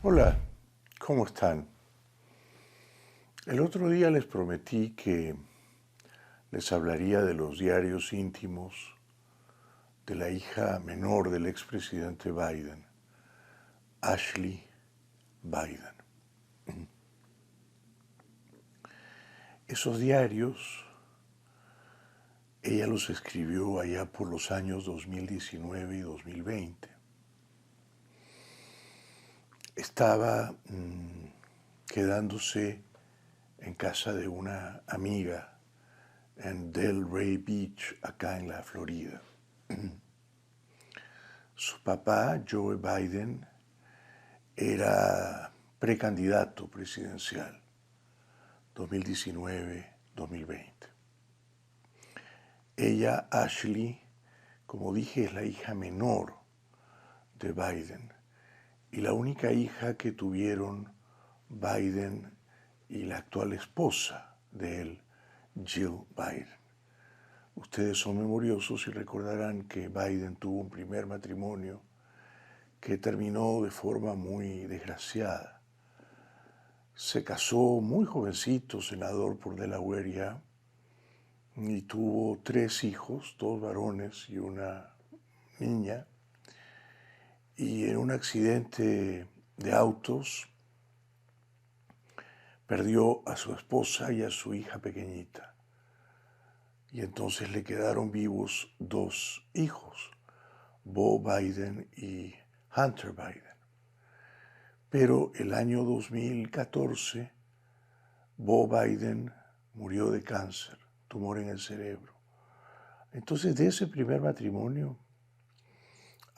Hola, ¿cómo están? El otro día les prometí que les hablaría de los diarios íntimos de la hija menor del expresidente Biden, Ashley Biden. Esos diarios, ella los escribió allá por los años 2019 y 2020. Estaba quedándose en casa de una amiga en Delray Beach, acá en la Florida. Su papá, Joe Biden, era precandidato presidencial 2019-2020. Ella, Ashley, como dije, es la hija menor de Biden y la única hija que tuvieron Biden y la actual esposa de él, Jill Biden. Ustedes son memoriosos y recordarán que Biden tuvo un primer matrimonio que terminó de forma muy desgraciada. Se casó muy jovencito, senador por Delaware ya, y tuvo 3 hijos, 2 varones y una niña. Y en un accidente de autos perdió a su esposa y a su hija pequeñita. Y entonces le quedaron vivos 2 hijos, Beau Biden y Hunter Biden. Pero el año 2014, Beau Biden murió de cáncer, tumor en el cerebro. Entonces, de ese primer matrimonio,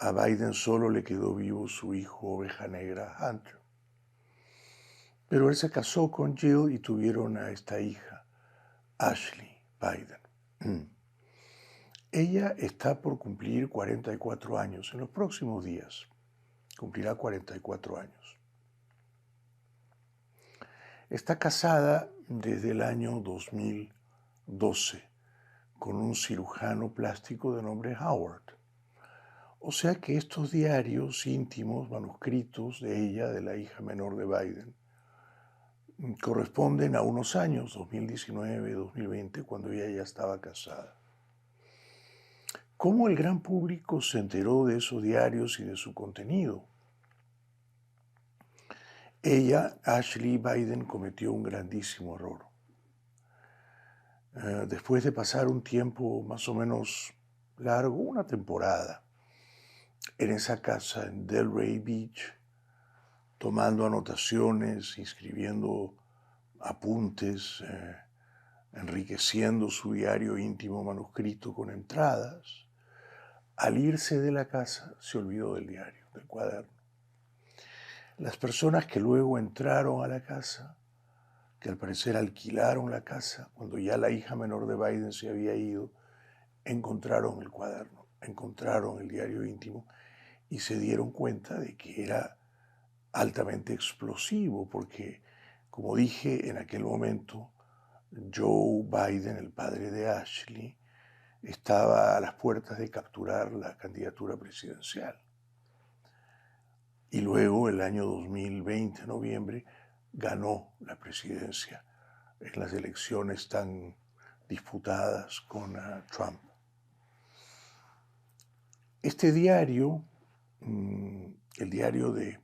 a Biden solo le quedó vivo su hijo oveja negra, Hunter. Pero él se casó con Jill y tuvieron a esta hija, Ashley Biden. Ella está por cumplir 44 años, en los próximos días. Cumplirá 44 años. Está casada desde el año 2012 con un cirujano plástico de nombre Howard. O sea que estos diarios íntimos, manuscritos de ella, de la hija menor de Biden, corresponden a unos años, 2019, 2020, cuando ella ya estaba casada. ¿Cómo el gran público se enteró de esos diarios y de su contenido? Ella, Ashley Biden, cometió un grandísimo error. Después de pasar un tiempo más o menos largo, una temporada, en esa casa en Delray Beach, tomando anotaciones, escribiendo apuntes, enriqueciendo su diario íntimo manuscrito con entradas. Al irse de la casa se olvidó del diario, del cuaderno. Las personas que luego entraron a la casa, que al parecer alquilaron la casa, cuando ya la hija menor de Biden se había ido, encontraron el cuaderno, encontraron el diario íntimo y se dieron cuenta de que era altamente explosivo, porque, como dije en aquel momento, Joe Biden, el padre de Ashley, estaba a las puertas de capturar la candidatura presidencial. Y luego, el año 2020, noviembre, ganó la presidencia en las elecciones tan disputadas con Trump. Este diario, el diario de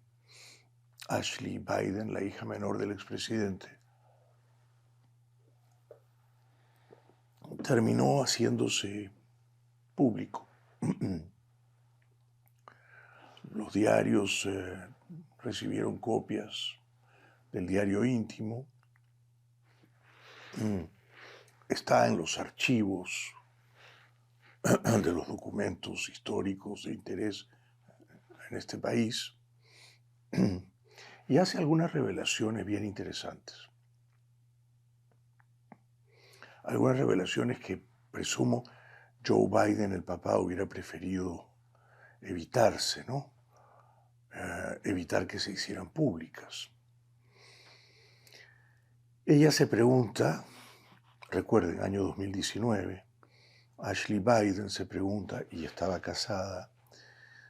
Ashley Biden, la hija menor del expresidente, terminó haciéndose público. Los diarios recibieron copias del diario íntimo. Está en los archivos de los documentos históricos de interés en este país y hace algunas revelaciones bien interesantes. Algunas revelaciones que presumo Joe Biden, el papá, hubiera preferido evitarse, ¿no? Evitar que se hicieran públicas. Ella se pregunta, recuerden, año 2019, Ashley Biden se pregunta, y estaba casada,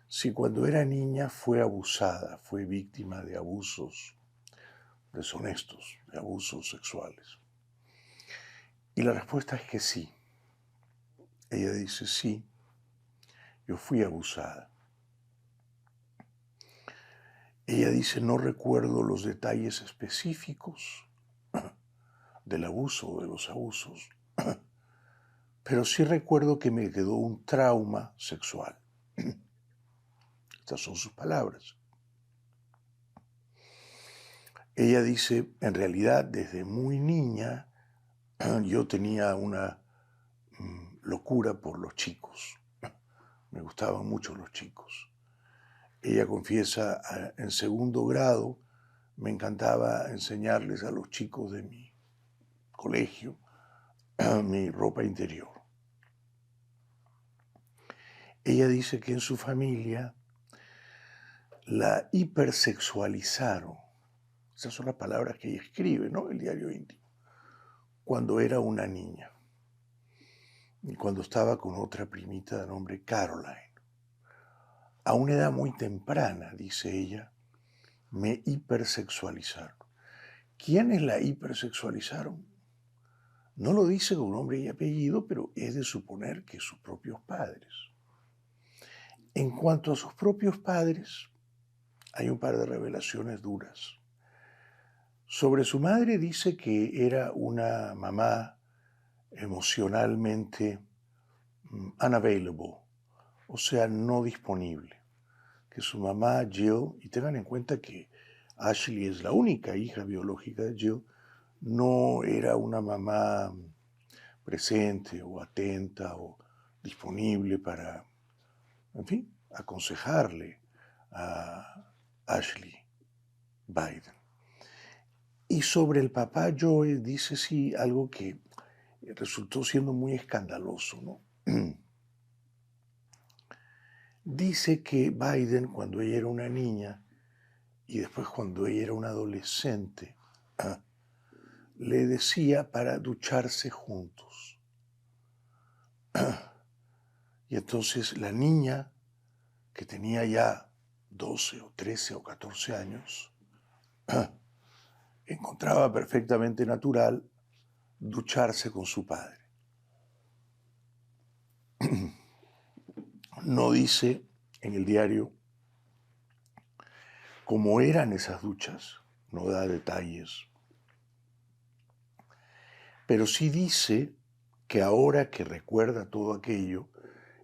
si cuando era niña fue abusada, fue víctima de abusos deshonestos, de abusos sexuales. Y la respuesta es que sí. Ella dice, sí, yo fui abusada. Ella dice, no recuerdo los detalles específicos del abuso o de los abusos, pero sí recuerdo que me quedó un trauma sexual. Estas son sus palabras. Ella dice, en realidad, desde muy niña, yo tenía una locura por los chicos. Me gustaban mucho los chicos. Ella confiesa, en segundo grado, me encantaba enseñarles a los chicos de mi colegio mi ropa interior. Ella dice que en su familia la hipersexualizaron. Esas son las palabras que ella escribe, ¿no? El diario íntimo. Cuando era una niña. Y cuando estaba con otra primita de nombre Caroline. A una edad muy temprana, dice ella, me hipersexualizaron. ¿Quiénes la hipersexualizaron? No lo dice con nombre y apellido, pero es de suponer que sus propios padres. En cuanto a sus propios padres, hay un par de revelaciones duras. Sobre su madre dice que era una mamá emocionalmente unavailable, o sea, no disponible. Que su mamá Jill, y tengan en cuenta que Ashley es la única hija biológica de Jill, no era una mamá presente o atenta o disponible para, en fin, aconsejarle a Ashley Biden. Y sobre el papá Joe dice sí algo que resultó siendo muy escandaloso, ¿no? Dice que Biden, cuando ella era una niña y después cuando ella era una adolescente, le decía para ducharse juntos. Y entonces la niña, que tenía ya 12 o 13 o 14 años, encontraba perfectamente natural ducharse con su padre. No dice en el diario cómo eran esas duchas, no da detalles, pero sí dice que ahora que recuerda todo aquello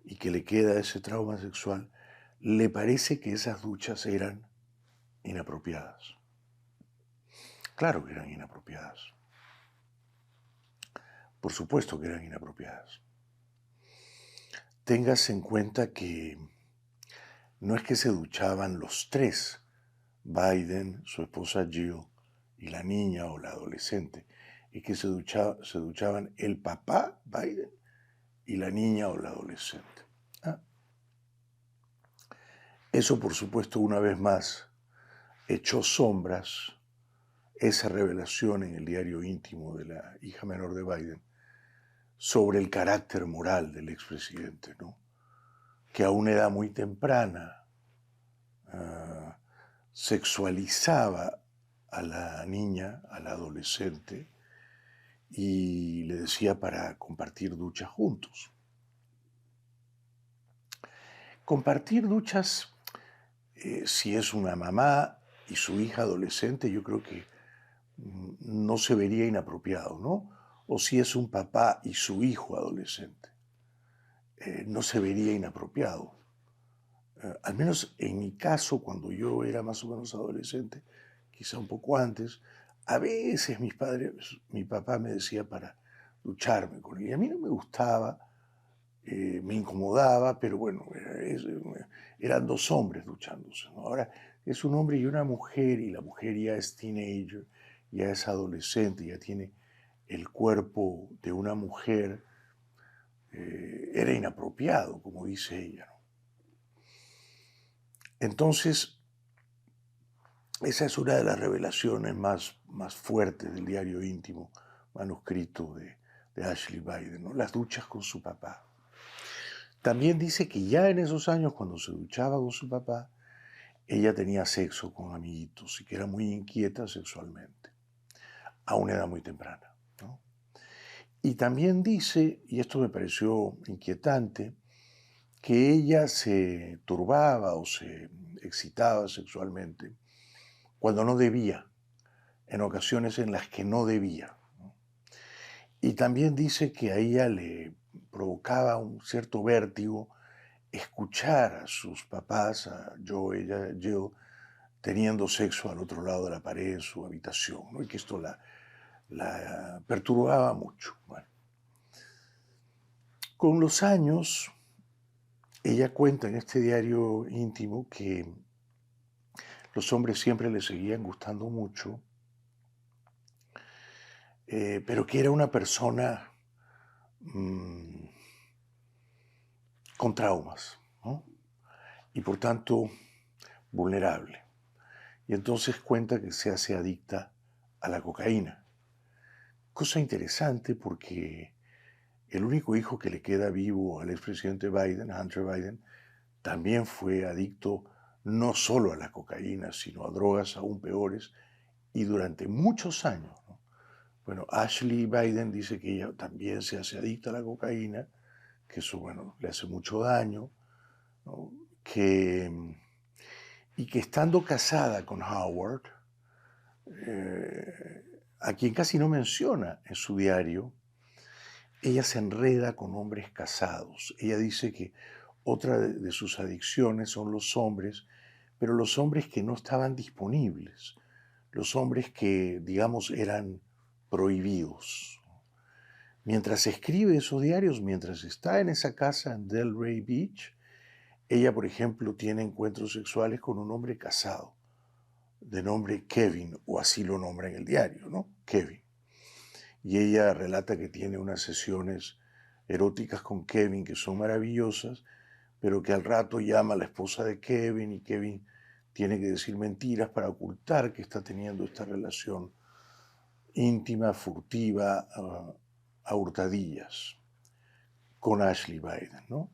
y que le queda ese trauma sexual, le parece que esas duchas eran inapropiadas. Claro que eran inapropiadas. Por supuesto que eran inapropiadas. Tengas en cuenta que no es que se duchaban los tres, Biden, su esposa Jill y la niña o la adolescente, es que se duchaban el papá Biden y la niña o la adolescente. Eso, por supuesto, una vez más, echó sombras esa revelación en el diario íntimo de la hija menor de Biden sobre el carácter moral del expresidente, ¿no? Que a una edad muy temprana sexualizaba a la niña, a la adolescente, y le decía para compartir duchas juntos. Compartir duchas, si es una mamá y su hija adolescente, yo creo que no se vería inapropiado, ¿no? O si es un papá y su hijo adolescente, no se vería inapropiado. Al menos en mi caso, cuando yo era más o menos adolescente, quizá un poco antes, a veces mi papá me decía para ducharme con él. Y a mí no me gustaba, me incomodaba, pero bueno, eran dos hombres duchándose, ¿no? Ahora es un hombre y una mujer, y la mujer ya es teenager, ya es adolescente, ya tiene el cuerpo de una mujer, era inapropiado, como dice ella, ¿no? Entonces, esa es una de las revelaciones más fuertes del diario íntimo manuscrito de Ashley Biden, ¿no? Las duchas con su papá. También dice que ya en esos años, cuando se duchaba con su papá, ella tenía sexo con amiguitos y que era muy inquieta sexualmente, a una edad muy temprana, ¿no? Y también dice, y esto me pareció inquietante, que ella se turbaba o se excitaba sexualmente cuando no debía, en ocasiones en las que no debía, ¿no? Y también dice que a ella le provocaba un cierto vértigo escuchar a sus papás, a Joe, ella, Jill, teniendo sexo al otro lado de la pared en su habitación, ¿no? Y que esto la perturbaba mucho. Bueno, con los años, ella cuenta en este diario íntimo que los hombres siempre le seguían gustando mucho, pero que era una persona mmm, con traumas, ¿no? Y por tanto vulnerable. Y entonces cuenta que se hace adicta a la cocaína. Cosa interesante porque el único hijo que le queda vivo al expresidente Biden, Hunter Biden, también fue adicto no solo a la cocaína, sino a drogas aún peores y durante muchos años, ¿no? Bueno, Ashley Biden dice que ella también se hace adicta a la cocaína, que eso, bueno, le hace mucho daño, ¿no? Y que estando casada con Howard, a quien casi no menciona en su diario, ella se enreda con hombres casados. Ella dice que otra de sus adicciones son los hombres, pero los hombres que no estaban disponibles, los hombres que, digamos, eran prohibidos. Mientras escribe esos diarios, mientras está en esa casa en Delray Beach, ella, por ejemplo, tiene encuentros sexuales con un hombre casado, de nombre Kevin, o así lo nombra en el diario, ¿no? Kevin. Y ella relata que tiene unas sesiones eróticas con Kevin que son maravillosas, pero que al rato llama a la esposa de Kevin y Kevin tiene que decir mentiras para ocultar que está teniendo esta relación íntima, furtiva, a hurtadillas con Ashley Biden, ¿no?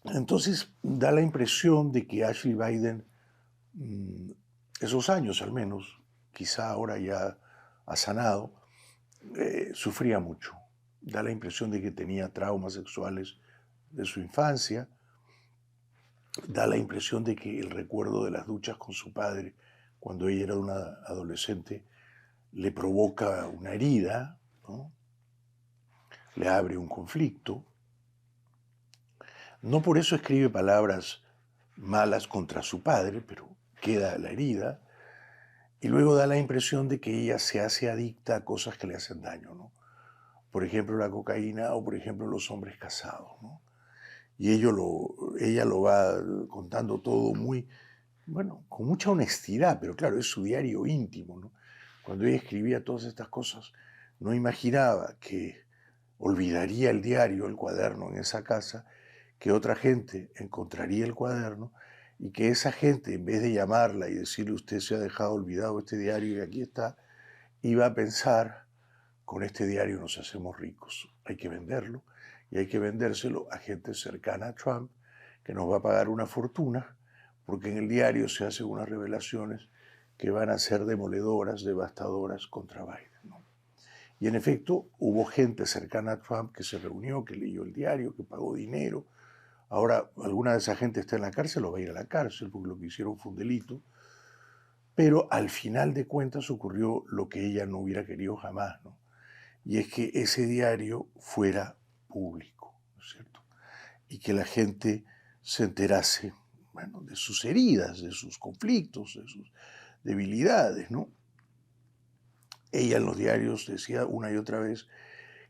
Entonces da la impresión de que Ashley Biden, esos años al menos, quizá ahora ya ha sanado, sufría mucho. Da la impresión de que tenía traumas sexuales de su infancia. Da la impresión de que el recuerdo de las duchas con su padre, cuando ella era una adolescente, le provoca una herida, ¿no? Le abre un conflicto. No por eso escribe palabras malas contra su padre, pero queda la herida. Y luego da la impresión de que ella se hace adicta a cosas que le hacen daño, ¿no? Por ejemplo, la cocaína o por ejemplo los hombres casados, ¿no? Y ella lo va contando todo muy, bueno, con mucha honestidad, pero claro, es su diario íntimo, ¿no? Cuando ella escribía todas estas cosas, no imaginaba que olvidaría el diario, el cuaderno en esa casa, que otra gente encontraría el cuaderno y que esa gente, en vez de llamarla y decirle usted se ha dejado olvidado este diario y aquí está, iba a pensar, con este diario nos hacemos ricos, hay que venderlo y hay que vendérselo a gente cercana a Trump que nos va a pagar una fortuna porque en el diario se hacen unas revelaciones que van a ser demoledoras, devastadoras contra Biden, ¿no? Y en efecto, hubo gente cercana a Trump que se reunió, que leyó el diario, que pagó dinero. Ahora, alguna de esa gente está en la cárcel o va a ir a la cárcel porque lo que hicieron fue un delito. Pero al final de cuentas ocurrió lo que ella no hubiera querido jamás, ¿no? Y es que ese diario fuera público, ¿no es cierto? Y que la gente se enterase, bueno, de sus heridas, de sus conflictos, de sus debilidades, ¿no? Ella en los diarios decía una y otra vez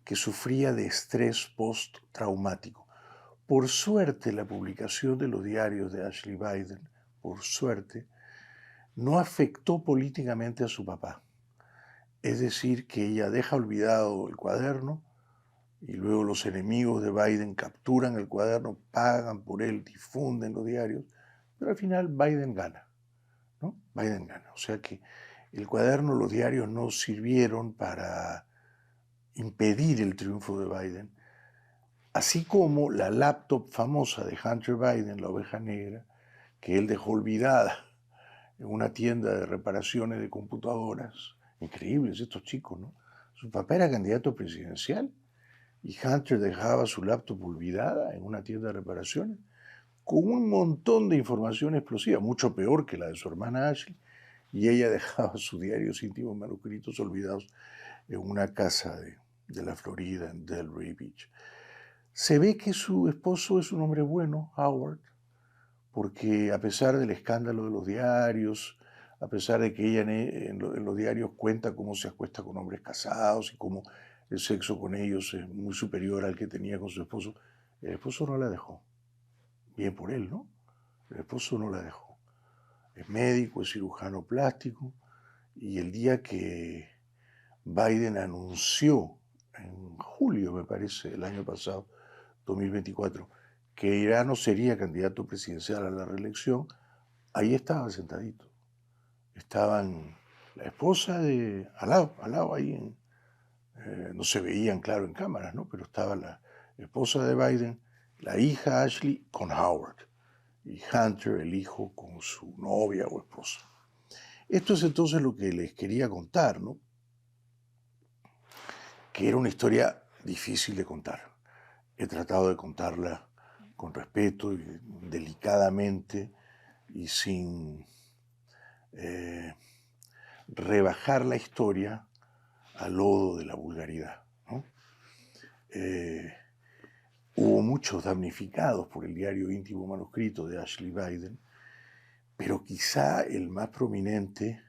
que sufría de estrés postraumático. Por suerte, la publicación de los diarios de Ashley Biden, por suerte, no afectó políticamente a su papá. Es decir, que ella deja olvidado el cuaderno y luego los enemigos de Biden capturan el cuaderno, pagan por él, difunden los diarios, pero al final Biden gana, ¿no? Biden gana. O sea que el cuaderno, los diarios no sirvieron para impedir el triunfo de Biden, Así como la laptop famosa de Hunter Biden, la oveja negra, que él dejó olvidada en una tienda de reparaciones de computadoras. Increíbles estos chicos, ¿no? Su papá era candidato presidencial y Hunter dejaba su laptop olvidada en una tienda de reparaciones con un montón de información explosiva, mucho peor que la de su hermana Ashley, y ella dejaba sus diarios íntimos manuscritos olvidados en una casa de la Florida, en Delray Beach. Se ve que su esposo es un hombre bueno, Howard, porque a pesar del escándalo de los diarios, a pesar de que ella en los diarios cuenta cómo se acuesta con hombres casados y cómo el sexo con ellos es muy superior al que tenía con su esposo, el esposo no la dejó. Bien por él, ¿no? El esposo no la dejó. Es médico, es cirujano plástico, y el día que Biden anunció, en julio me parece, el año pasado, 2024, que ya no sería candidato presidencial a la reelección, ahí estaba sentadito. Estaban la esposa al lado, ahí, no se veían claro en cámaras, ¿no? Pero estaba la esposa de Biden, la hija Ashley con Howard y Hunter, el hijo, con su novia o esposa. Esto es entonces lo que les quería contar, ¿no? Que era una historia difícil de contar. He tratado de contarla con respeto y delicadamente y sin rebajar la historia al lodo de la vulgaridad, ¿no? Hubo muchos damnificados por el diario íntimo manuscrito de Ashley Biden, pero quizá el más prominente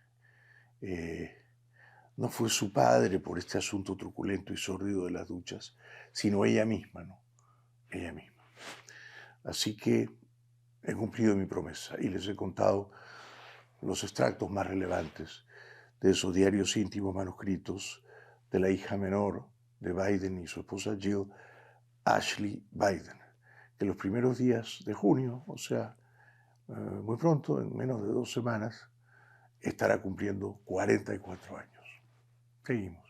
no fue su padre por este asunto truculento y sórdido de las duchas, sino ella misma, ¿no? Ella misma. Así que he cumplido mi promesa y les he contado los extractos más relevantes de esos diarios íntimos manuscritos de la hija menor de Biden y su esposa Jill, Ashley Biden, que los primeros días de junio, o sea, muy pronto, en menos de 2 semanas, estará cumpliendo 44 años. Seguimos.